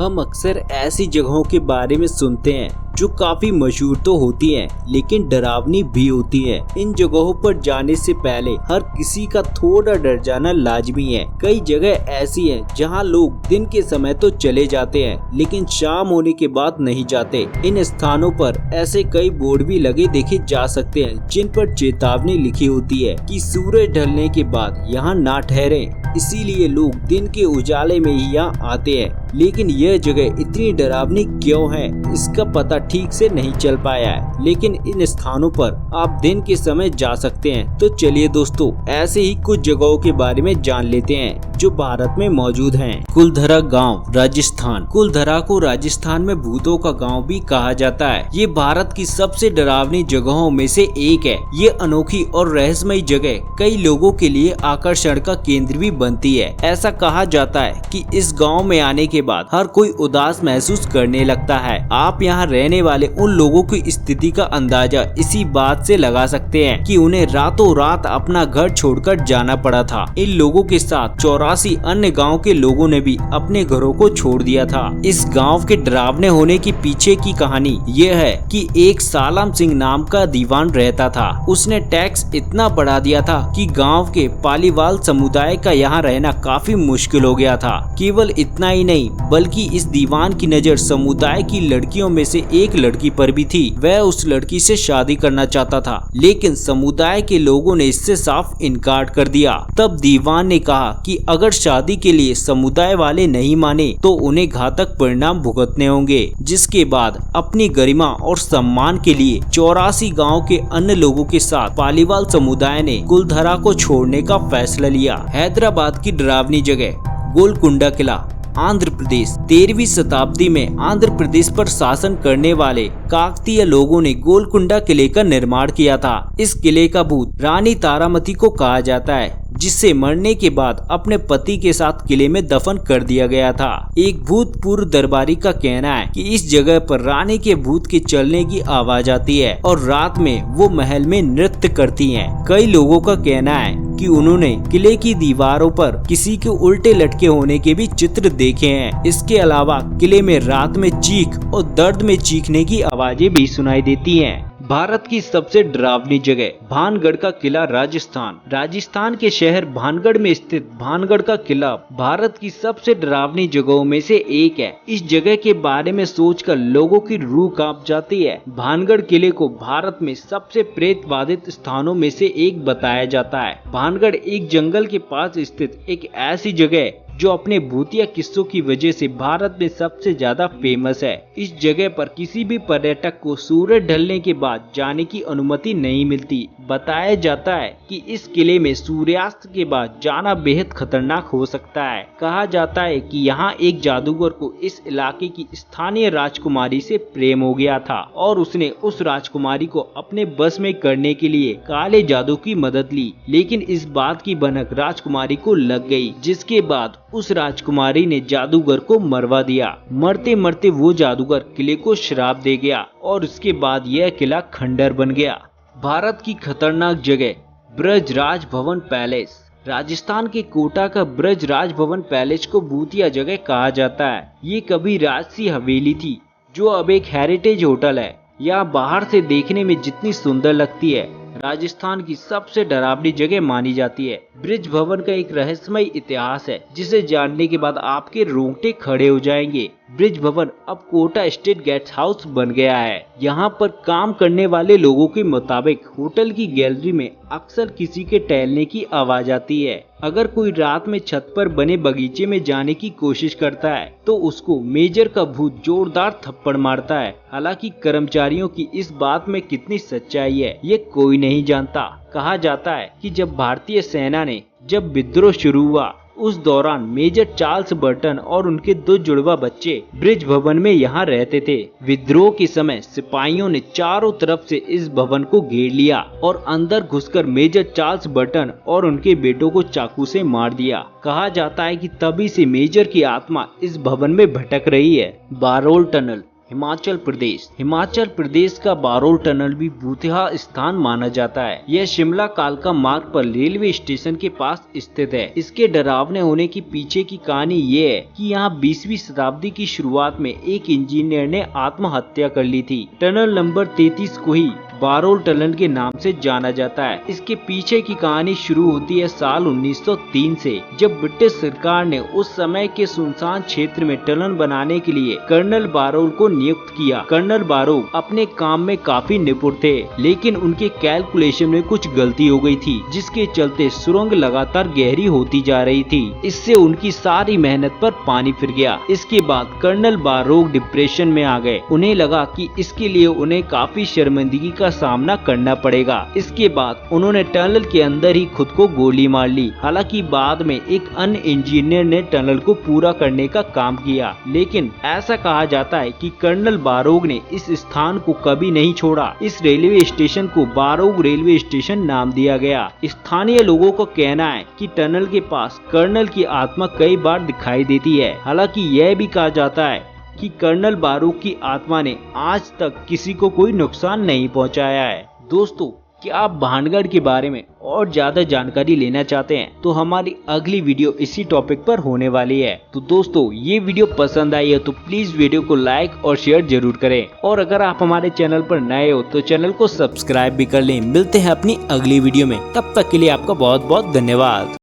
हम अक्सर ऐसी जगहों के बारे में सुनते हैं जो काफी मशहूर तो होती हैं, लेकिन डरावनी भी होती हैं। इन जगहों पर जाने से पहले हर किसी का थोड़ा डर जाना लाजमी है। कई जगह ऐसी हैं जहां लोग दिन के समय तो चले जाते हैं, लेकिन शाम होने के बाद नहीं जाते। इन स्थानों पर ऐसे कई बोर्ड भी लगे देखे जा सकते हैं, जिन पर चेतावनी लिखी होती है कि सूरज ढलने के बाद यहाँ ना ठहरें। इसीलिए लोग दिन के उजाले में ही यहाँ आते हैं। लेकिन यह जगह इतनी डरावनी क्यों है, इसका पता ठीक से नहीं चल पाया है। लेकिन इन स्थानों पर आप दिन के समय जा सकते हैं। तो चलिए दोस्तों, ऐसे ही कुछ जगहों के बारे में जान लेते हैं जो भारत में मौजूद हैं। कुलधरा गांव, राजस्थान। कुलधरा को राजस्थान में भूतों का गांव भी कहा जाता है। ये भारत की सबसे डरावनी जगहों में से एक है। ये अनोखी और रहस्यमयी जगह कई लोगों के लिए आकर्षण का केंद्र भी बनती है। ऐसा कहा जाता है कि इस गांव में आने के बाद हर कोई उदास महसूस करने लगता है। आप यहाँ रहने वाले उन लोगों की स्थिति का अंदाजा इसी बात से लगा सकते हैं कि उन्हें रातों रात अपना घर छोड़कर जाना पड़ा था। इन लोगों के साथ 84 अन्य गांव के लोगों ने भी अपने घरों को छोड़ दिया था। इस गांव के डरावने होने के पीछे की कहानी यह है कि एक सालम सिंह नाम का दीवान रहता था। उसने टैक्स इतना बढ़ा दिया था कि गांव के पालीवाल समुदाय का यहाँ रहना काफी मुश्किल हो गया था। केवल इतना ही नहीं, बल्कि इस दीवान की नजर समुदाय की लड़कियों में से एक लड़की पर भी थी। वह उस लड़की से शादी करना चाहता था, लेकिन समुदाय के लोगों ने इससे साफ इनकार कर दिया। तब दीवान ने कहा कि अगर शादी के लिए समुदाय वाले नहीं माने तो उन्हें घातक परिणाम भुगतने होंगे। जिसके बाद अपनी गरिमा और सम्मान के लिए 84 गाँव के अन्य लोगों के साथ पालीवाल समुदाय ने कुलधरा को छोड़ने का फैसला लिया। हैदराबाद की डरावनी जगह गोलकुंडा किला, आंध्र प्रदेश। 13वीं शताब्दी में आंध्र प्रदेश पर शासन करने वाले काकतीय लोगों ने गोलकुंडा किले का निर्माण किया था। इस किले का भूत रानी तारामती को कहा जाता है, जिससे मरने के बाद अपने पति के साथ किले में दफन कर दिया गया था। एक भूतपूर्व दरबारी का कहना है कि इस जगह पर रानी के भूत के चलने की आवाज आती है और रात में वो महल में नृत्य करती हैं। कई लोगों का कहना है कि उन्होंने किले की दीवारों पर किसी के उल्टे लटके होने के भी चित्र देखे हैं। इसके अलावा किले में रात में चीख और दर्द में चीखने की आवाजें भी सुनाई देती हैं। भारत की सबसे डरावनी जगह भानगढ़ का किला, राजस्थान। राजस्थान के शहर भानगढ़ में स्थित भानगढ़ का किला भारत की सबसे डरावनी जगहों में से एक है। इस जगह के बारे में सोचकर लोगों की रूह कांप जाती है। भानगढ़ किले को भारत में सबसे प्रेत बाधित स्थानों में से एक बताया जाता है। भानगढ़ एक जंगल के पास स्थित एक ऐसी जगह जो अपने भूतिया किस्सों की वजह से भारत में सबसे ज्यादा फेमस है। इस जगह पर किसी भी पर्यटक को सूरज ढलने के बाद जाने की अनुमति नहीं मिलती। बताया जाता है कि इस किले में सूर्यास्त के बाद जाना बेहद खतरनाक हो सकता है। कहा जाता है कि यहाँ एक जादूगर को इस इलाके की स्थानीय राजकुमारी से प्रेम हो गया था और उसने उस राजकुमारी को अपने बस में करने के लिए काले जादू की मदद ली, लेकिन इस बात की भनक राजकुमारी को लग गई, जिसके बाद उस राजकुमारी ने जादूगर को मरवा दिया। मरते मरते वो जादूगर किले को श्राप दे गया और उसके बाद यह किला खंडर बन गया। भारत की खतरनाक जगह ब्रज राज भवन पैलेस। राजस्थान के कोटा का ब्रज राज भवन पैलेस को भूतिया जगह कहा जाता है। ये कभी राजसी हवेली थी, जो अब एक हेरिटेज होटल है। यह बाहर से देखने में जितनी सुंदर लगती है, राजस्थान की सबसे डरावनी जगह मानी जाती है। ब्रज भवन का एक रहस्यमय इतिहास है, जिसे जानने के बाद आपके रोंगटे खड़े हो जाएंगे। ब्रज भवन अब कोटा स्टेट गेस्ट हाउस बन गया है। यहाँ पर काम करने वाले लोगों के मुताबिक होटल की गैलरी में अक्सर किसी के टहलने की आवाज आती है। अगर कोई रात में छत पर बने बगीचे में जाने की कोशिश करता है तो उसको मेजर का भूत जोरदार थप्पड़ मारता है। हालांकि कर्मचारियों की इस बात में कितनी सच्चाई है, ये कोई नहीं जानता। कहा जाता है कि जब भारतीय सेना ने जब विद्रोह शुरू हुआ, उस दौरान मेजर चार्ल्स बर्टन और उनके 2 जुड़वा बच्चे ब्रज भवन में यहाँ रहते थे। विद्रोह के समय सिपाहियों ने चारों तरफ से इस भवन को घेर लिया और अंदर घुसकर मेजर चार्ल्स बर्टन और उनके बेटों को चाकू से मार दिया। कहा जाता है कि तभी से मेजर की आत्मा इस भवन में भटक रही है। बारोल टनल, हिमाचल प्रदेश। हिमाचल प्रदेश का बारोल टनल भी भूतिया स्थान माना जाता है। यह शिमला कालका मार्ग पर रेलवे स्टेशन के पास स्थित है। इसके डरावने होने की पीछे की कहानी ये है कि यहाँ 20वीं शताब्दी की शुरुआत में एक इंजीनियर ने आत्महत्या कर ली थी। टनल नंबर 33 को ही बारोल टनल के नाम से जाना जाता है। इसके पीछे की कहानी शुरू होती है साल 1903 से, जब ब्रिटिश सरकार ने उस समय के सुनसान क्षेत्र में टनल बनाने के लिए कर्नल बारोल को नियुक्त किया। कर्नल बारोल अपने काम में काफी निपुण थे, लेकिन उनके कैलकुलेशन में कुछ गलती हो गई थी, जिसके चलते सुरंग लगातार गहरी होती जा रही थी। इससे उनकी सारी मेहनत पर पानी फिर गया। इसके बाद कर्नल बारोल डिप्रेशन में आ गए। उन्हें लगा कि इसके लिए उन्हें काफी शर्मिंदगी का सामना करना पड़ेगा। इसके बाद उन्होंने टनल के अंदर ही खुद को गोली मार ली। हालांकि बाद में एक अन्य इंजीनियर ने टनल को पूरा करने का काम किया, लेकिन ऐसा कहा जाता है कि कर्नल बारोग ने इस स्थान को कभी नहीं छोड़ा। इस रेलवे स्टेशन को बारोग रेलवे स्टेशन नाम दिया गया। स्थानीय लोगों का कहना है कि टनल के पास कर्नल की आत्मा कई बार दिखाई देती है। हालांकि यह भी कहा जाता है कि कर्नल बारोग की आत्मा ने आज तक किसी को कोई नुकसान नहीं पहुंचाया है। दोस्तों, क्या आप भानगढ़ के बारे में और ज्यादा जानकारी लेना चाहते हैं तो हमारी अगली वीडियो इसी टॉपिक पर होने वाली है। तो दोस्तों, ये वीडियो पसंद आई है तो प्लीज वीडियो को लाइक और शेयर जरूर करें, और अगर आप हमारे चैनल पर नए हो तो चैनल को सब्सक्राइब भी कर लें। मिलते हैं अपनी अगली वीडियो में, तब तक के लिए आपका बहुत बहुत धन्यवाद।